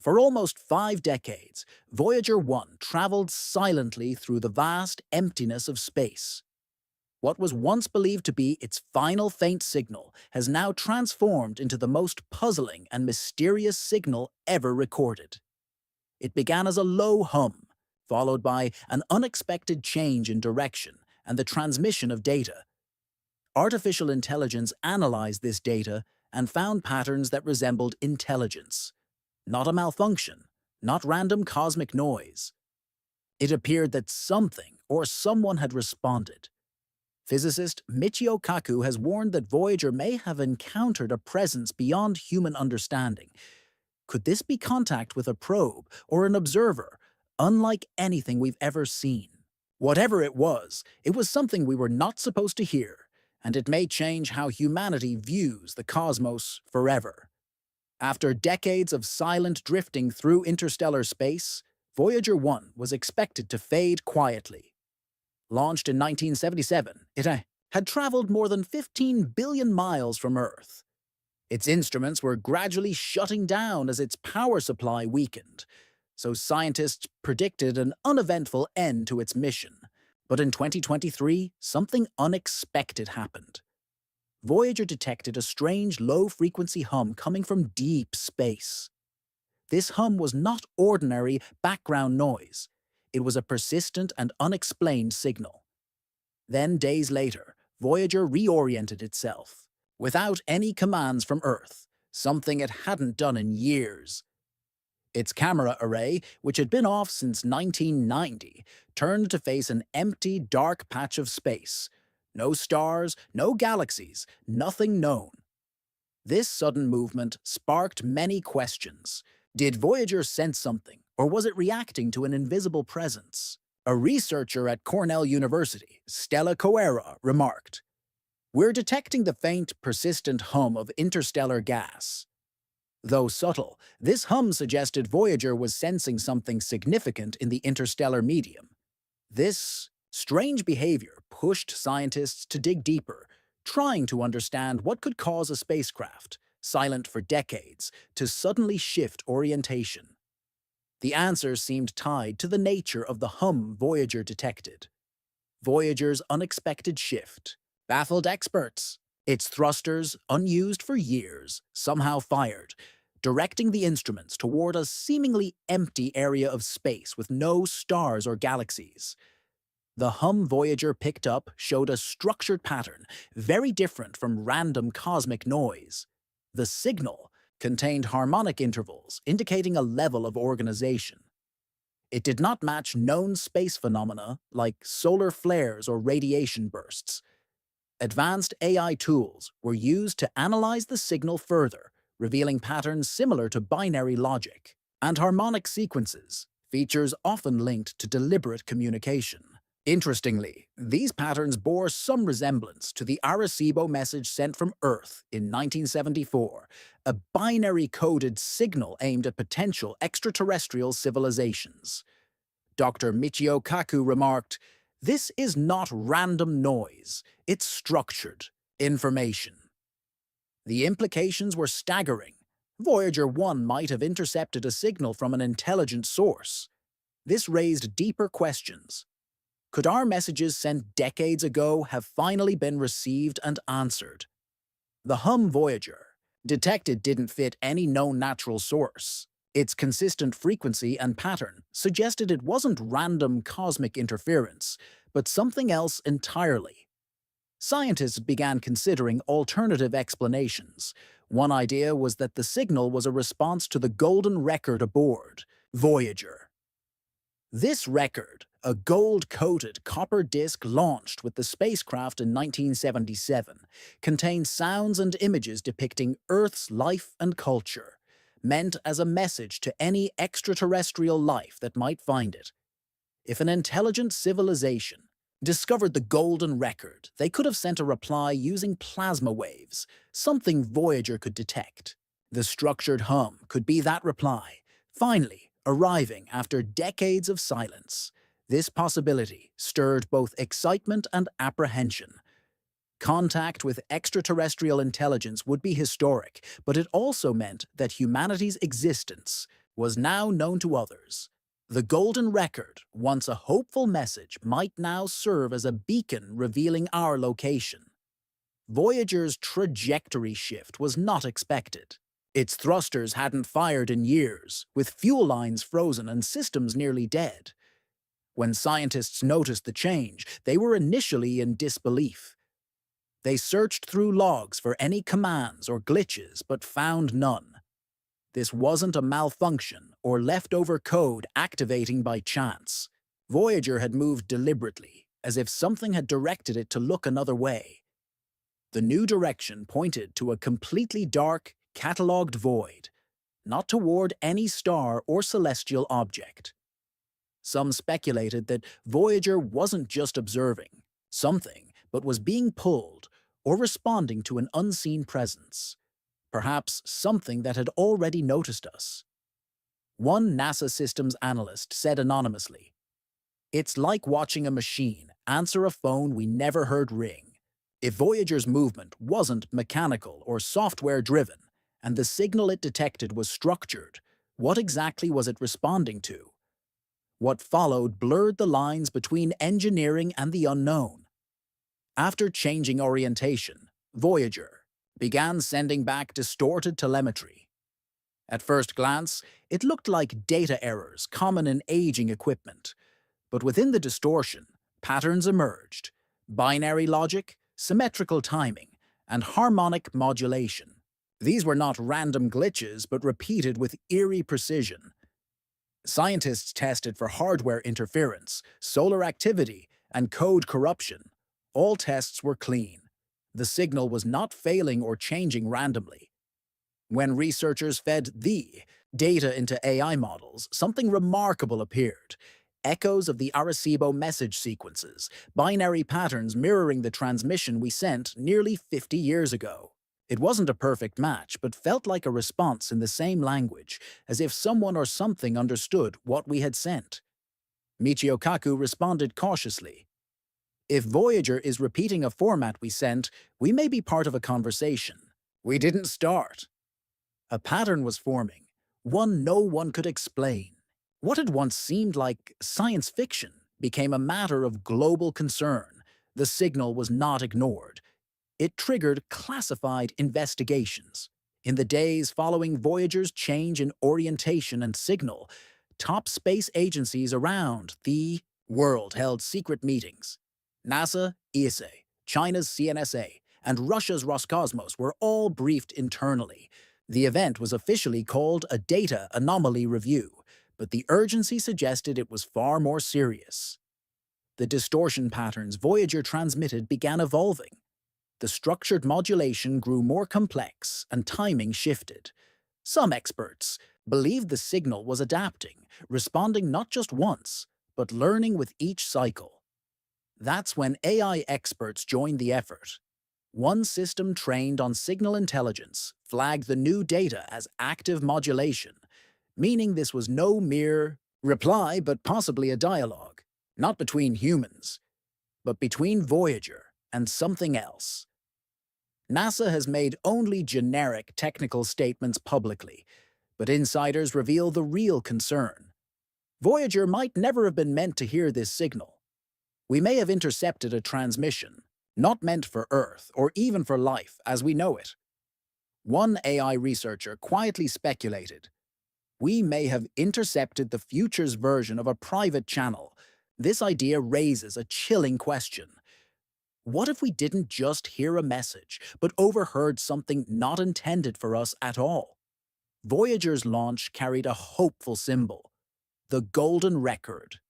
For almost 5 decades, Voyager 1 traveled silently through the vast emptiness of space. What was once believed to be its final faint signal has now transformed into the most puzzling and mysterious signal ever recorded. It began as a low hum, followed by an unexpected change in direction and the transmission of data. Artificial intelligence analyzed this data and found patterns that resembled intelligence, not a malfunction, not random cosmic noise. It appeared that something or someone had responded. Physicist Michio Kaku has warned that Voyager may have encountered a presence beyond human understanding. Could this be contact with a probe or an observer, unlike anything we've ever seen? Whatever it was something we were not supposed to hear, and it may change how humanity views the cosmos forever. After decades of silent drifting through interstellar space, Voyager 1 was expected to fade quietly. Launched in 1977, it had traveled more than 15 billion miles from Earth. Its instruments were gradually shutting down as its power supply weakened, so scientists predicted an uneventful end to its mission. But in 2023, something unexpected happened. Voyager detected a strange low-frequency hum coming from deep space. This hum was not ordinary background noise. It was a persistent and unexplained signal. Then, days later, Voyager reoriented itself. Without any commands from Earth, something it hadn't done in years. Its camera array, which had been off since 1990, turned to face an empty, dark patch of space. No stars, no galaxies, nothing known. This sudden movement sparked many questions. Did Voyager sense something, or was it reacting to an invisible presence? A researcher at Cornell University, Stella Coera, remarked, "We're detecting the faint, persistent hum of interstellar gas." Though subtle, this hum suggested Voyager was sensing something significant in the interstellar medium. This strange behavior pushed scientists to dig deeper, trying to understand what could cause a spacecraft, silent for decades, to suddenly shift orientation. The answer seemed tied to the nature of the hum Voyager detected. Voyager's unexpected shift baffled experts. Its thrusters, unused for years, somehow fired, directing the instruments toward a seemingly empty area of space with no stars or galaxies. The hum Voyager picked up showed a structured pattern, very different from random cosmic noise. The signal contained harmonic intervals, indicating a level of organization. It did not match known space phenomena like solar flares or radiation bursts. Advanced AI tools were used to analyze the signal further, revealing patterns similar to binary logic and harmonic sequences, features often linked to deliberate communication. Interestingly, these patterns bore some resemblance to the Arecibo message sent from Earth in 1974, a binary-coded signal aimed at potential extraterrestrial civilizations. Dr. Michio Kaku remarked, "This is not random noise, it's structured information." The implications were staggering. Voyager 1 might have intercepted a signal from an intelligent source. This raised deeper questions. Could our messages sent decades ago have finally been received and answered? The hum Voyager detected didn't fit any known natural source. Its consistent frequency and pattern suggested it wasn't random cosmic interference, but something else entirely. Scientists began considering alternative explanations. One idea was that the signal was a response to the golden record aboard Voyager. This record, a gold-coated copper disc launched with the spacecraft in 1977, contained sounds and images depicting Earth's life and culture, meant as a message to any extraterrestrial life that might find it. If an intelligent civilization discovered the golden record, they could have sent a reply using plasma waves, something Voyager could detect. The structured hum could be that reply, finally arriving after decades of silence. This possibility stirred both excitement and apprehension. Contact with extraterrestrial intelligence would be historic, but it also meant that humanity's existence was now known to others. The golden record, once a hopeful message, might now serve as a beacon revealing our location. Voyager's trajectory shift was not expected. Its thrusters hadn't fired in years, with fuel lines frozen and systems nearly dead. When scientists noticed the change, they were initially in disbelief. They searched through logs for any commands or glitches, but found none. This wasn't a malfunction or leftover code activating by chance. Voyager had moved deliberately, as if something had directed it to look another way. The new direction pointed to a completely dark, catalogued void, not toward any star or celestial object. Some speculated that Voyager wasn't just observing something, but was being pulled or responding to an unseen presence, perhaps something that had already noticed us. One NASA systems analyst said anonymously, "It's like watching a machine answer a phone we never heard ring." If Voyager's movement wasn't mechanical or software-driven, and the signal it detected was structured, what exactly was it responding to? What followed blurred the lines between engineering and the unknown. After changing orientation, Voyager began sending back distorted telemetry. At first glance, it looked like data errors common in aging equipment. But within the distortion, patterns emerged: binary logic, symmetrical timing, and harmonic modulation. These were not random glitches, but repeated with eerie precision. Scientists tested for hardware interference, solar activity, and code corruption. All tests were clean. The signal was not failing or changing randomly. When researchers fed the data into AI models, something remarkable appeared. Echoes of the Arecibo message sequences, binary patterns mirroring the transmission we sent nearly 50 years ago. It wasn't a perfect match, but felt like a response in the same language, as if someone or something understood what we had sent. Michio Kaku responded cautiously. "If Voyager is repeating a format we sent, we may be part of a conversation. We didn't start." A pattern was forming, one no one could explain. What had once seemed like science fiction became a matter of global concern. The signal was not ignored. It triggered classified investigations. In the days following Voyager's change in orientation and signal, top space agencies around the world held secret meetings. NASA, ESA, China's CNSA, and Russia's Roscosmos were all briefed internally. The event was officially called a Data Anomaly Review, but the urgency suggested it was far more serious. The distortion patterns Voyager transmitted began evolving. The structured modulation grew more complex and timing shifted. Some experts believed the signal was adapting, responding not just once, but learning with each cycle. That's when AI experts joined the effort. One system trained on signal intelligence flagged the new data as active modulation, meaning this was no mere reply but possibly a dialogue, not between humans, but between Voyager and something else. NASA has made only generic technical statements publicly, but insiders reveal the real concern. Voyager might never have been meant to hear this signal. We may have intercepted a transmission, not meant for Earth or even for life as we know it. One AI researcher quietly speculated, "We may have intercepted the future's version of a private channel." This idea raises a chilling question. What if we didn't just hear a message, but overheard something not intended for us at all? Voyager's launch carried a hopeful symbol, the golden record,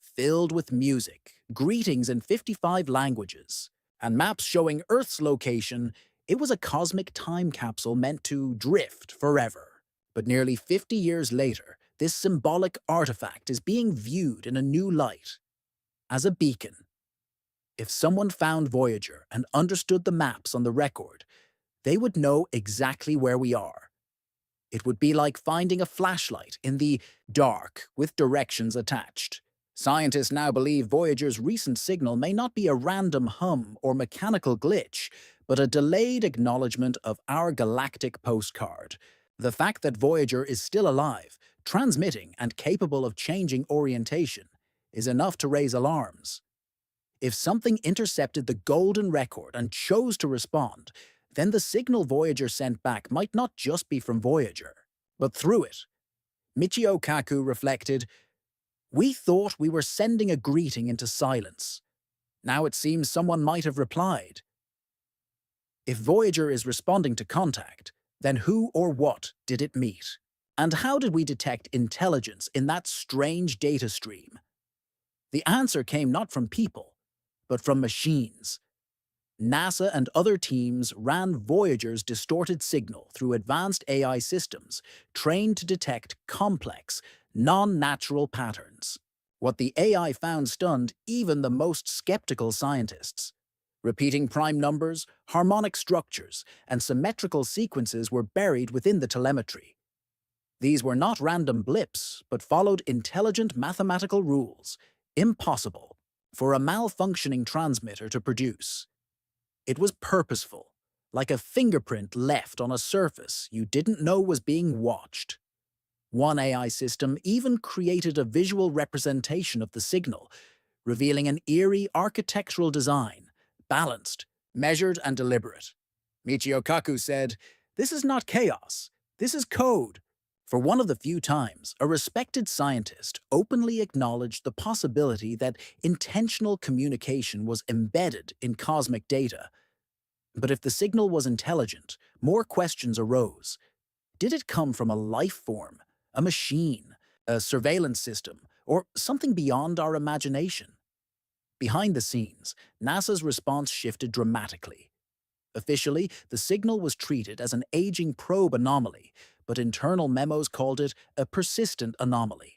filled with music, greetings in 55 languages, and maps showing Earth's location. It was a cosmic time capsule meant to drift forever. But nearly 50 years later, this symbolic artifact is being viewed in a new light, as a beacon. If someone found Voyager and understood the maps on the record, they would know exactly where we are. It would be like finding a flashlight in the dark with directions attached. Scientists now believe Voyager's recent signal may not be a random hum or mechanical glitch, but a delayed acknowledgement of our galactic postcard. The fact that Voyager is still alive transmitting and capable of changing orientation, is enough to raise alarms. If something intercepted the golden record and chose to respond, then the signal Voyager sent back might not just be from Voyager, but through it. Michio Kaku reflected, "We thought we were sending a greeting into silence. Now it seems someone might have replied. If Voyager is responding to contact, then who or what did it meet? And how did we detect intelligence in that strange data stream?" The answer came not from people, but from machines. NASA and other teams ran Voyager's distorted signal through advanced AI systems trained to detect complex, non-natural patterns. What the AI found stunned even the most skeptical scientists. Repeating prime numbers, harmonic structures, and symmetrical sequences were buried within the telemetry. These were not random blips, but followed intelligent mathematical rules, impossible for a malfunctioning transmitter to produce. It was purposeful, like a fingerprint left on a surface you didn't know was being watched. One AI system even created a visual representation of the signal, revealing an eerie architectural design, balanced, measured, and deliberate. Michio Kaku said, "This is not chaos, this is code." For one of the few times, a respected scientist openly acknowledged the possibility that intentional communication was embedded in cosmic data. But if the signal was intelligent, more questions arose. Did it come from a life form, a machine, a surveillance system, or something beyond our imagination? Behind the scenes, NASA's response shifted dramatically. Officially, the signal was treated as an aging probe anomaly, but internal memos called it a persistent anomaly.